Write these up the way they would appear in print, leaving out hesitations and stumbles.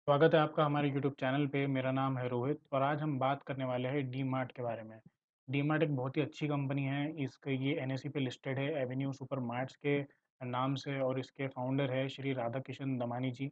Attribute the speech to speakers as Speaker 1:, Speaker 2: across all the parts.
Speaker 1: स्वागत है आपका हमारे यूट्यूब चैनल पे। मेरा नाम है रोहित और आज हम बात करने वाले हैं डी मार्ट के बारे में। डी मार्ट एक बहुत ही अच्छी कंपनी है। इसके ये एनएसई पे लिस्टेड है एवेन्यू सुपर मार्ट्स के नाम से और इसके फाउंडर है श्री राधा किशन दमानी जी।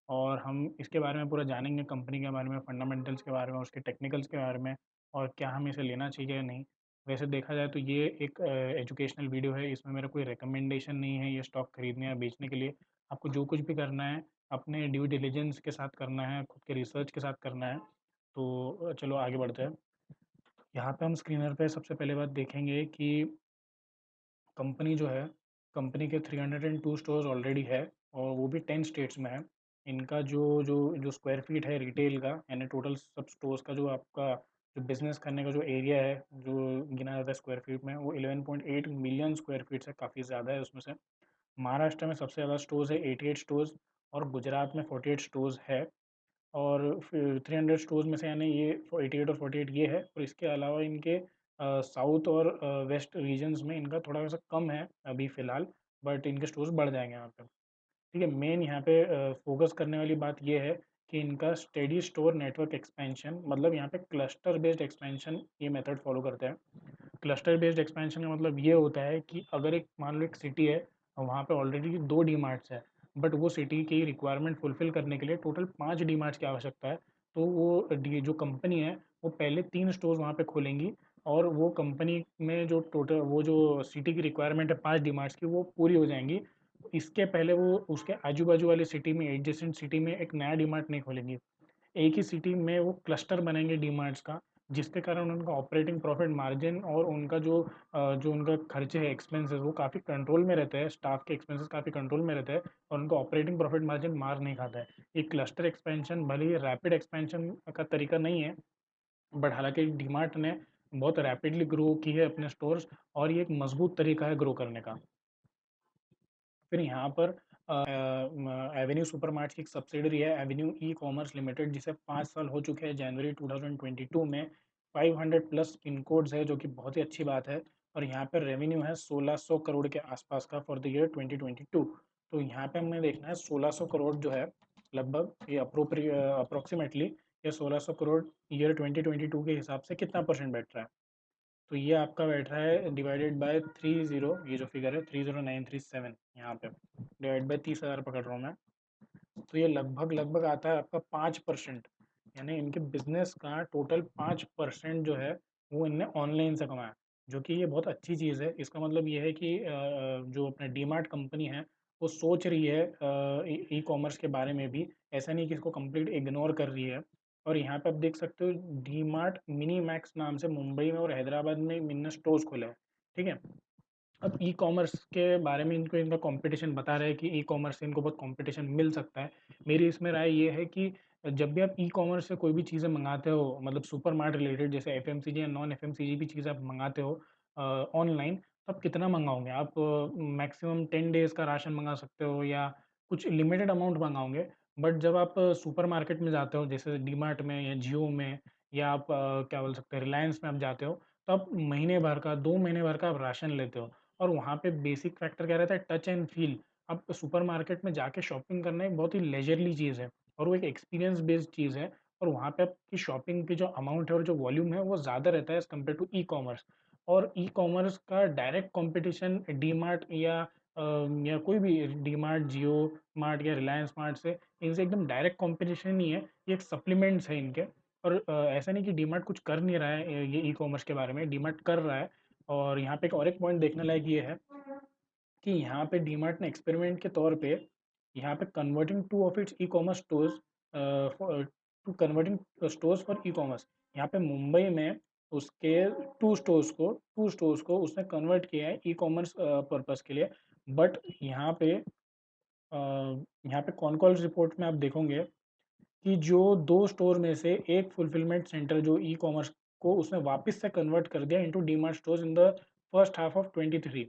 Speaker 1: और हम इसके बारे में पूरा जानेंगे, कंपनी के बारे में, फंडामेंटल्स के बारे में, उसके टेक्निकल्स के बारे में और क्या हमें इसे लेना चाहिए या नहीं। वैसे देखा जाए तो ये एक एजुकेशनल वीडियो है। इसमें मेरा कोई रिकमेंडेशन नहीं है ये स्टॉक खरीदने या बेचने के लिए। आपको जो कुछ भी करना है अपने ड्यू डिलिजेंस के साथ करना है, खुद के रिसर्च के साथ करना है। तो चलो आगे बढ़ते हैं। यहाँ पे हम स्क्रीनर पे सबसे पहले बात देखेंगे कि कंपनी जो है, कंपनी के 302 स्टोर्स ऑलरेडी है और वो भी 10 स्टेट्स में है। इनका जो जो जो स्क्वायर फीट है रिटेल का, यानी टोटल सब स्टोर्स का जो आपका जो बिज़नेस करने का जो एरिया है, जो गिना जाता है स्क्वायर फीट में, वो 11.8 मिलियन स्क्वायर फीट से काफ़ी ज़्यादा है। उसमें से महाराष्ट्र में सबसे ज़्यादा स्टोर्स है, 88 स्टोर्स, और गुजरात में 48 स्टोर्स है। और फिर 300 स्टोर्स में से यानी ये 88 और 48 ये है, और इसके अलावा इनके साउथ और वेस्ट रीजन्स में इनका थोड़ा सा कम है अभी फ़िलहाल, बट इनके स्टोर्स बढ़ जाएंगे यहाँ पे। ठीक है, मेन यहाँ पे फोकस करने वाली बात ये है कि इनका स्टेडी स्टोर नेटवर्क एक्सपेंशन, मतलब यहाँ पे क्लस्टर बेस्ड एक्सपेंशन ये मेथड फॉलो करते हैं। क्लस्टर बेस्ड एक्सपेंशन का मतलब ये होता है कि अगर एक मान लो एक सिटी है और वहाँ पे ऑलरेडी 2 डी मार्ट्स है, बट वो सिटी की रिक्वायरमेंट फुलफिल करने के लिए टोटल 5 डी मार्ट्स की आवश्यकता है। तो वो डी जो कंपनी है वो पहले 3 स्टोर्स वहाँ पे खोलेंगी, और वो कंपनी में जो टोटल वो जो सिटी की रिक्वायरमेंट है 5 डी मार्ट्स की, वो पूरी हो जाएंगी। इसके पहले वो उसके आजू बाजू वाली सिटी में, एडजेसेंट सिटी में एक नया डी मार्ट नहीं खोलेंगी। एक ही सिटी में वो क्लस्टर बनेंगे डीमार्ट्स का, जिसके कारण उनका ऑपरेटिंग प्रॉफिट मार्जिन और उनका जो उनका खर्चे है, एक्सपेंसेस, वो काफ़ी कंट्रोल में रहते हैं। स्टाफ के एक्सपेंसेस काफ़ी कंट्रोल में रहते हैं और उनका ऑपरेटिंग प्रॉफिट मार्जिन मार नहीं खाता है। ये क्लस्टर एक्सपेंशन भले ही रैपिड एक्सपेंशन का तरीका नहीं है, बट हालांकि डीमार्ट ने बहुत रैपिडली ग्रो की है अपने स्टोर्स, और ये एक मजबूत तरीका है ग्रो करने का। फिर यहाँ पर एवेन्यू सुपरमार्ट की एक सब्सिडरी है एवेन्यू ई कॉमर्स लिमिटेड, जिसे 5 साल हो चुके हैं जनवरी 2022 में। 500 प्लस पिन कोड्स है, जो कि बहुत ही अच्छी बात है। और यहाँ पर रेवेन्यू है 1600 करोड़ के आसपास का फॉर द ईयर 2022। तो यहाँ पे हमें देखना है 1600 करोड़ जो है, लगभग ये अप्रोक्सीमेटली ये 1600 करोड़ ईयर 2022 के हिसाब से कितना परसेंट बैठ रहा है। तो ये आपका बैठ रहा है डिवाइडेड बाय 30, ये जो फिगर है 30937, यहाँ पे डिवाइड बाय 30,000 पकड़ रहा हूँ मैं। तो ये लगभग लगभग आता है आपका 5%। यानी इनके बिजनेस का टोटल 5% जो है वो इनने ऑनलाइन से कमाया, जो कि ये बहुत अच्छी चीज़ है। इसका मतलब ये है कि जो अपना डीमार्ट कंपनी है वो सोच रही है ई कॉमर्स के बारे में भी। ऐसा नहीं कि इसको कंप्लीट इग्नोर कर रही है। और यहाँ पे आप देख सकते हो डी मार्ट मिनी मैक्स नाम से मुंबई में और हैदराबाद में इनने स्टोर्स खोले हैं। ठीक है, अब ई कॉमर्स के बारे में इनको इनका कंपटीशन बता रहे हैं कि ई कॉमर्स से इनको बहुत कंपटीशन मिल सकता है। मेरी इसमें राय ये है कि जब भी आप ई कॉमर्स से कोई भी चीज़ें मंगाते हो, मतलब सुपर मार्ट रिलेटेड जैसे एफएमसीजी या नॉन एफएमसीजी भी चीज़ें आप मंगाते हो ऑनलाइन, तो आप कितना मंगाओगे? आप मैक्सिमम 10 डेज़ का राशन मंगा सकते हो या कुछ लिमिटेड अमाउंट मंगाओगे। बट जब आप सुपर मार्केट में जाते हो, जैसे डी मार्ट में या जियो में, या आप क्या बोल सकते हैं, रिलायंस में आप जाते हो, तो आप महीने भर का, 2 महीने भर का आप राशन लेते हो। और वहाँ पे बेसिक फैक्टर क्या रहता है? Touch and feel. अब सुपरमार्केट में जाके शॉपिंग करना एक बहुत ही लेजरली चीज़ है और वो एक एक्सपीरियंस बेस्ड चीज़ है। और वहाँ पे आपकी शॉपिंग की जो अमाउंट है और जो वॉल्यूम है वो ज़्यादा रहता है एज़ कम्पेयर टू ई-कॉमर्स। और ई-कॉमर्स का डायरेक्ट कॉम्पिटिशन डीमार्ट या कोई भी डीमार्ट, जियो मार्ट या रिलायंस मार्ट से, इनसे एकदम डायरेक्ट कॉम्पिटिशन नहीं है। ये एक सप्लीमेंट्स है इनके। और ऐसा नहीं कि डीमार्ट कुछ कर नहीं रहा है ये ई-कॉमर्स के बारे में, डीमार्ट कर रहा है। और यहाँ पे एक और एक पॉइंट देखने लायक ये है कि यहाँ पे डीमार्ट ने एक्सपेरिमेंट के तौर पे यहाँ पे converting to of its e commerce stores to converting stores for e commerce, यहाँ पे मुंबई में उसके टू स्टोर्स को उसने कन्वर्ट किया है ई कॉमर्स पर्पज़ के लिए। बट यहाँ पे कॉन कॉल रिपोर्ट में आप देखोगे कि जो 2 स्टोर में से एक फुलफिलमेंट सेंटर जो ई कॉमर्स को उसने वापस से कन्वर्ट कर दिया into DMart stores in the first half of 23।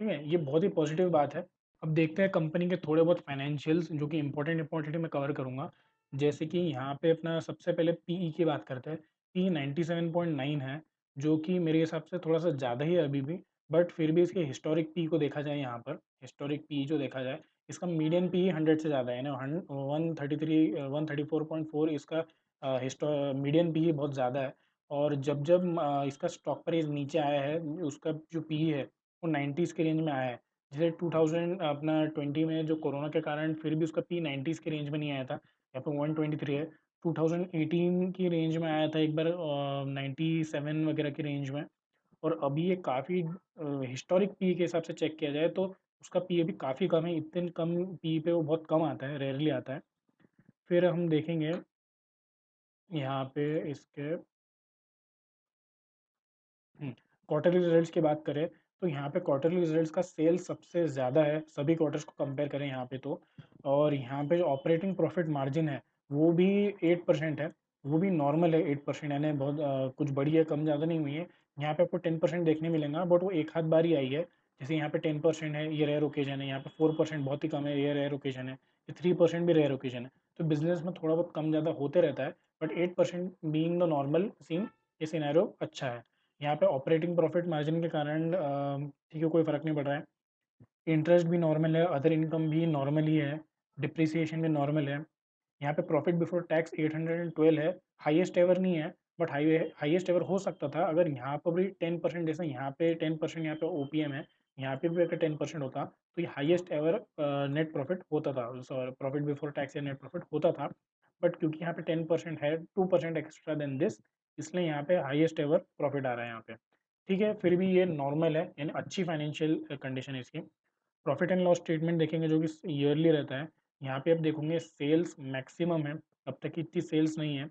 Speaker 1: ठीक है, ये बहुत ही पॉजिटिव बात है। अब देखते हैं कंपनी के थोड़े बहुत फाइनेंशियल्स, जो कि इम्पोर्टेंट इम्पोर्टेंट मैं कवर करूँगा। जैसे कि यहाँ पे अपना सबसे पहले पीई की बात करते हैं। पी 97.9 है, जो कि मेरे हिसाब से थोड़ा सा ज़्यादा ही है अभी भी। बट फिर भी इसके हिस्टोरिक पी को देखा जाए, यहाँ पर हिस्टोरिक पी जो देखा जाए, इसका मीडियन पी 100 से ज़्यादा है ना, 133 134.4 इसका हिस्टो मीडियन पी बहुत ज़्यादा है। और जब जब इसका स्टॉक प्राइस नीचे आया है, उसका जो पी है वो 90s के रेंज में आया है। जैसे 2000 अपना 20 में जो कोरोना के कारण फिर भी उसका पी 90s के रेंज में नहीं आया था, यहाँ पे 123 है। 2018 की रेंज में आया था एक बार 97 वगैरह की रेंज में। और अभी ये काफ़ी हिस्टोरिक पी के हिसाब से चेक किया जाए तो उसका पी अभी काफ़ी कम है, इतने कम पी पे वो बहुत कम आता है, रेयरली आता है। फिर हम देखेंगे यहाँ पे इसके क्वार्टरली रिजल्ट्स की बात करें तो यहाँ पे क्वार्टरली रिजल्ट्स का सेल सबसे ज़्यादा है सभी क्वार्टर्स को कंपेयर करें यहाँ पे तो। और यहाँ पे जो ऑपरेटिंग प्रॉफिट मार्जिन है वो भी 8% है। वो भी नॉर्मल है 8%, यानी बहुत कुछ बड़ी है, कम ज़्यादा नहीं हुई है। यहाँ पे आपको 10% देखने मिलेगा, बट वो एक हाथ बार ही आई है। जैसे यहाँ पे 10% है, ये रेयर ओकेजन है। यहाँ पे 4% बहुत ही कम है, ये रेयर ओकेजन है। ये 3% भी रेयर ओकेजन है। तो बिजनेस में थोड़ा बहुत कम ज़्यादा होते रहता है, but 8% being the normal scene, ये सिनेरियो अच्छा है। यहाँ पे ऑपरेटिंग प्रॉफिट मार्जिन के कारण ठीक है, कोई फ़र्क नहीं पड़ रहा है। इंटरेस्ट भी नॉर्मल है, अदर इनकम भी नॉर्मल ही है, डिप्रिसिएशन भी नॉर्मल है। यहाँ पे प्रॉफिट बिफोर टैक्स 812 है, हाईएस्ट एवर नहीं है, बट हाईएस्ट एवर हो सकता था अगर यहाँ पर भी 10%, जैसे यहाँ पे 10% यहाँ पे ओपीएम है, यहाँ पे भी अगर 10% होता तो ये हाईएस्ट एवर नेट प्रॉफिट होता था, प्रॉफिट बिफोर टैक्स या नेट प्रॉफिट होता था। बट क्योंकि यहाँ पे 10% है, 2% एक्स्ट्रा देन दिस, इसलिए यहाँ पे हाईएस्ट एवर प्रॉफिट आ रहा है यहाँ पे। ठीक है, फिर भी ये नॉर्मल है, यानी अच्छी फाइनेंशियल कंडीशन है इसकी। प्रॉफिट एंड लॉस स्टेटमेंट देखेंगे जो कि ईयरली रहता है। यहाँ पे आप देखोगे सेल्स मैक्सिमम है, अब तक की इतनी सेल्स नहीं है।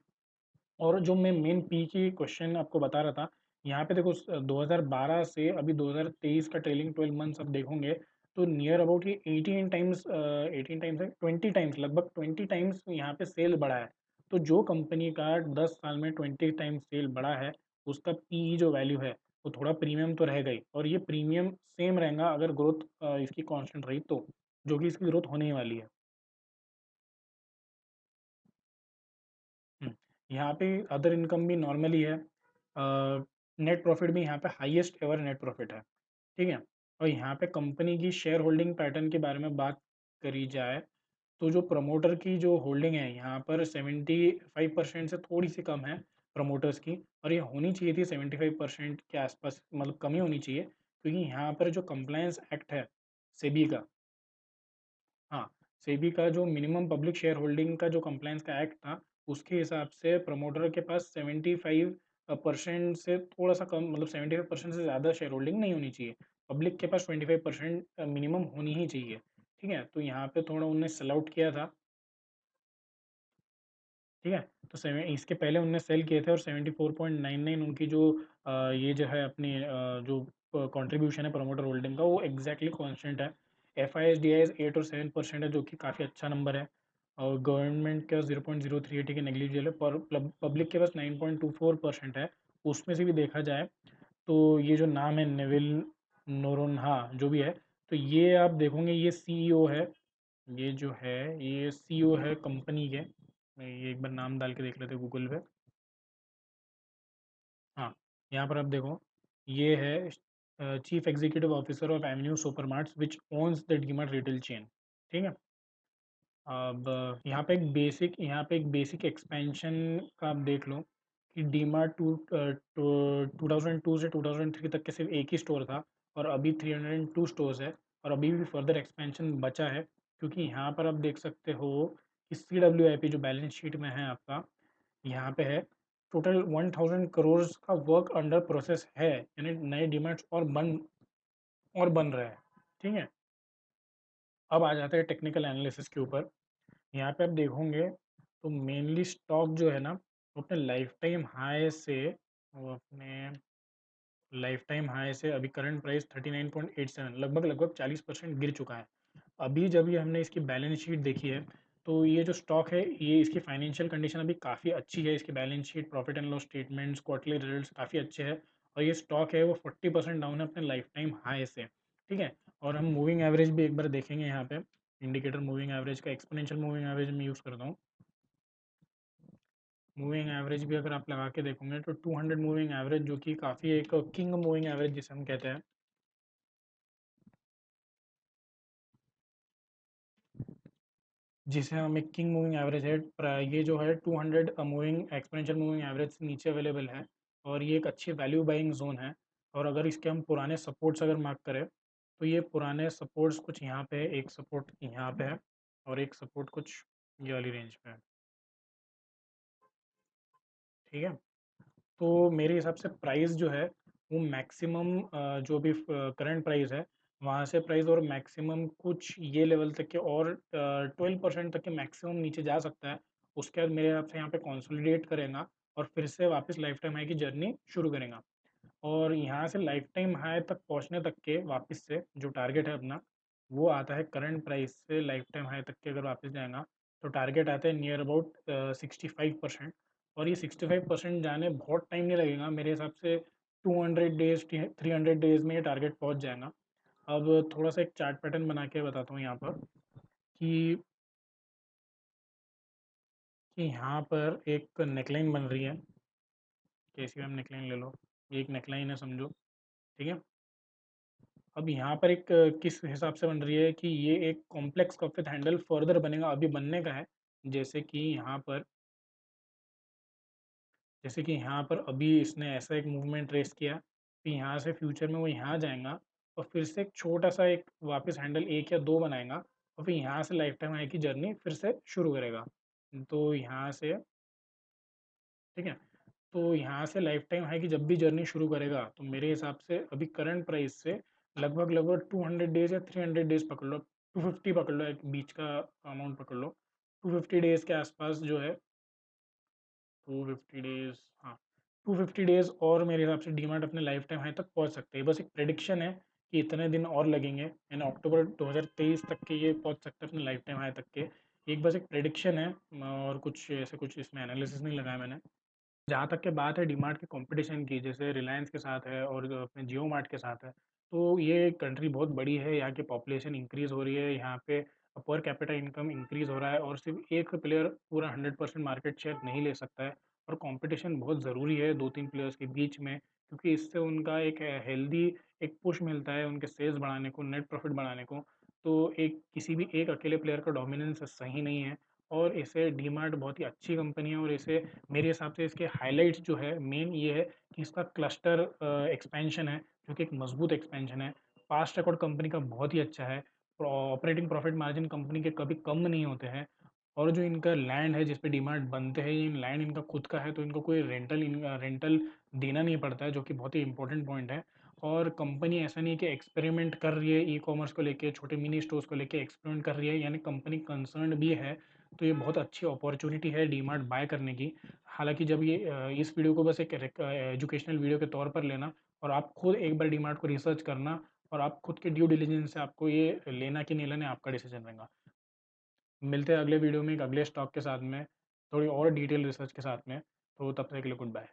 Speaker 1: और जो मैं मेन पी की क्वेश्चन आपको बता रहा था, यहाँ पे देखो 2012 से अभी 2023 का ट्रेलिंग 12 मंथ्स आप देखोगे तो नियर अबाउट ये 18 टाइम्स है, 20 टाइम्स, लगभग 20 टाइम्स यहाँ पे सेल बढ़ा है। तो जो कंपनी का 10 साल में 20 टाइम्स सेल बढ़ा है, उसका पी जो वैल्यू है वो थोड़ा प्रीमियम तो रहेगा ही। और ये प्रीमियम सेम रहेगा अगर ग्रोथ इसकी कांस्टेंट रही तो, जो कि इसकी ग्रोथ होने ही वाली है। यहाँ पे अदर इनकम भी नॉर्मली है। नेट प्रॉफिट भी यहाँ पे हाईएस्ट एवर नेट प्रॉफिट है। ठीक है। और यहाँ पे कंपनी की शेयर होल्डिंग पैटर्न के बारे में बात करी जाए तो जो प्रमोटर की जो होल्डिंग है यहाँ पर 75% से थोड़ी सी कम है प्रमोटर्स की। और ये होनी चाहिए थी 75% के आसपास, मतलब कमी होनी चाहिए, क्योंकि यहाँ पर जो कंप्लायंस एक्ट है सेबी का, हाँ, सेबी का जो मिनिमम पब्लिक शेयर होल्डिंग का जो कंप्लायंस का एक्ट था, उसके हिसाब से प्रमोटर के पास 75% से थोड़ा सा कम, मतलब 75% से ज़्यादा शेयर होल्डिंग नहीं होनी चाहिए। पब्लिक के पास 25% मिनिमम होनी ही चाहिए। ठीक है, तो यहाँ पे थोड़ा उनने सेल आउट किया था। ठीक है, तो सेवन इसके पहले उनने सेल किए थे और 74.99 उनकी जो ये जो है अपनी जो कंट्रीब्यूशन है प्रमोटर होल्डिंग का, वो एग्जैक्टली कांस्टेंट है। F I S D I S 8 और 7% है, जो कि काफ़ी अच्छा नंबर है। और गवर्नमेंट का 0.03 है, नेग्लिजिबल है। पर पब्लिक के पास 9.24% है। उसमें से भी देखा जाए तो ये जो नाम है नेविल नोरोन्हा जो भी है, तो ये आप देखोगे ये सीईओ है। ये जो है ये सीईओ है कंपनी के। ये एक बार नाम डाल के देख लेते गूगल पे। हाँ, यहाँ पर आप देखो, ये है chief executive officer of Avenue Supermarts which owns the DMart retail chain. ठीक है। अब यहाँ पे एक बेसिक एक्सपेंशन का आप देख लो कि डीमार्ट 2002 से 2003 तक के सिर्फ एक ही स्टोर था, और अभी 302 स्टोर्स है। और अभी भी फर्दर एक्सपेंशन बचा है, क्योंकि यहाँ पर आप देख सकते हो कि CWIP जो बैलेंस शीट में है आपका, यहाँ पे है टोटल 1000 करोड़ का वर्क अंडर प्रोसेस है, यानी नए डिमांड्स और बन रहे हैं। ठीक है। अब आ जाते हैं टेक्निकल एनालिसिस के ऊपर। यहाँ पे आप देखोगे तो मेनली स्टॉक जो है ना, वो अपने लाइफ टाइम हाई से, वो अपने लाइफ टाइम हाई से अभी करंट प्राइस 39.87, लगभग लगभग 40% गिर चुका है। अभी जब ये हमने इसकी बैलेंस शीट देखी है, तो ये जो स्टॉक है, ये इसकी फाइनेंशियल कंडीशन अभी काफ़ी अच्छी है। इसकी balance sheet, profit and loss statements, quarterly results काफ़ी अच्छे हैं। और ये स्टॉक है वो 40% डाउन है अपने लाइफ टाइम हाई से। ठीक है। और हम मूविंग एवरेज भी एक बार देखेंगे यहाँ पे, इंडिकेटर मूविंग एवरेज का, एक्सपोनेंशियल मूविंग एवरेज में यूज़ करता हूँ। मूविंग एवरेज भी अगर आप लगा के देखोगे तो 200 मूविंग एवरेज, जो कि काफ़ी एक किंग मूविंग एवरेज जिसे हम कहते हैं। जिसे हम एक किंग मूविंग एवरेज है, ये जो है 200 मूविंग एक्सपोनेंशियल मूविंग एवरेज से नीचे अवेलेबल है, और ये एक अच्छी वैल्यू बाइंग जोन है। और अगर इसके हम पुराने सपोर्ट्स अगर मार्क करें, तो ये पुराने सपोर्ट्स कुछ यहाँ पे है, एक सपोर्ट यहाँ पे है, और एक सपोर्ट कुछ ये वाली रेंज पे है। ठीक है, तो मेरे हिसाब से प्राइस जो है वो मैक्सिमम, जो भी करंट प्राइस है वहाँ से प्राइस और मैक्सिमम कुछ ये लेवल तक के, और 12% तक के मैक्सिमम नीचे जा सकता है। उसके बाद मेरे हिसाब से यहाँ पे कंसोलिडेट करेगा, और फिर से वापस लाइफ टाइम हाई की जर्नी शुरू करेगा। और यहाँ से लाइफ टाइम हाई तक पहुँचने तक के वापस से जो टारगेट है अपना, वो आता है करंट प्राइस से लाइफ टाइम हाई तक के अगर वापस जाएगा, तो टारगेट आता है नियर अबाउट 65%। और ये 65% जाने बहुत टाइम नहीं लगेगा मेरे हिसाब से, 200 डेज 300 डेज में ये टारगेट पहुँच जाएगा। अब थोड़ा सा एक चार्ट पैटर्न बना के बताता हूँ यहाँ पर, कि यहाँ पर एक नेकलाइन बन रही है, कैसी भी हम नेकलाइन ले लो, ये एक नेकलाइन है समझो। ठीक है, अब यहाँ पर एक किस हिसाब से बन रही है कि ये एक complex cup with handle further बनेगा, अभी बनने का है। जैसे कि यहाँ पर जैसे कि यहाँ पर अभी इसने ऐसा एक मूवमेंट रेस किया, फिर यहाँ से फ्यूचर में वो यहाँ जाएगा, और फिर से एक छोटा सा एक वापस हैंडल एक या दो बनाएगा, और फिर यहाँ से लाइफ टाइम हाई की जर्नी फिर से शुरू करेगा। तो यहाँ से, ठीक है, तो यहाँ से लाइफ टाइम हाई की जब भी जर्नी शुरू करेगा, तो मेरे हिसाब से अभी करंट प्राइस से लगभग लगभग 200 डेज या 300 डेज पकड़ लो, 250 पकड़ लो, एक बीच का अमाउंट पकड़ लो, 250 डेज के आसपास जो है, 250 डेज, हाँ, 250 डेज और मेरे हिसाब से डीमार्ट अपने लाइफ टाइम हाई तक पहुँच सकते हैं। बस एक प्रेडिक्शन है कि इतने दिन और लगेंगे, यानी अक्टूबर 2023 तक के ये पहुँच सकते हैं अपने लाइफ टाइम हाई तक के। एक बस एक प्रेडिक्शन है, और कुछ ऐसे कुछ इसमें एनालिसिस नहीं लगाया मैंने। जहाँ तक की बात है डीमार्ट के कंपटीशन की, जैसे रिलायंस के साथ है और जो अपने जियो मार्ट के साथ है, तो ये कंट्री बहुत बड़ी है, यहाँ की पॉपुलेशन इंक्रीज़ हो रही है, यहाँ पे पर कैपिटा इनकम इंक्रीज़ हो रहा है, और सिर्फ एक प्लेयर पूरा 100% मार्केट शेयर नहीं ले सकता है। और कंपटीशन बहुत ज़रूरी है दो तीन प्लेयर्स के बीच में, क्योंकि इससे उनका एक हेल्दी एक पुश मिलता है उनके सेल्स बढ़ाने को, नेट प्रॉफिट बढ़ाने को। तो एक किसी भी एक अकेले प्लेयर का डोमिनेंस सही नहीं है। और इसे डीमार्ट बहुत ही अच्छी कंपनी है, और इसे मेरे हिसाब से इसके हाइलाइट्स जो है मेन ये है कि इसका क्लस्टर एक्सपेंशन है, जो कि एक मजबूत एक्सपेंशन है। पास्ट रिकॉर्ड कंपनी का बहुत ही अच्छा है, ऑपरेटिंग प्रॉफिट मार्जिन कंपनी के कभी कम नहीं होते हैं। और जो इनका लैंड है जिस पे डीमार्ट बनते हैं, ये लैंड इनका खुद का है, तो इनको कोई रेंटल देना नहीं पड़ता है, जो कि बहुत ही इंपॉर्टेंट पॉइंट है। और कंपनी ऐसा नहीं है कि एक्सपेरिमेंट कर रही है ई कॉमर्स को लेके, छोटे मिनी स्टोर्स को लेके एक्सपेरिमेंट कर रही है, यानी कंपनी कंसर्न भी है। तो ये बहुत अच्छी अपॉर्चुनिटी है डीमार्ट बाय करने की। हालाँकि जब ये इस वीडियो को बस एक एजुकेशनल वीडियो के तौर पर लेना, और आप खुद एक बार डीमार्ट को रिसर्च करना, और आप खुद के ड्यू डिलिजेंस से आपको ये लेना कि नहीं लेना आपका डिसीजन रहेगा। मिलते हैं अगले वीडियो में एक अगले स्टॉक के साथ में, थोड़ी और डिटेल रिसर्च के साथ में। तो तब तक के लिए गुड बाय।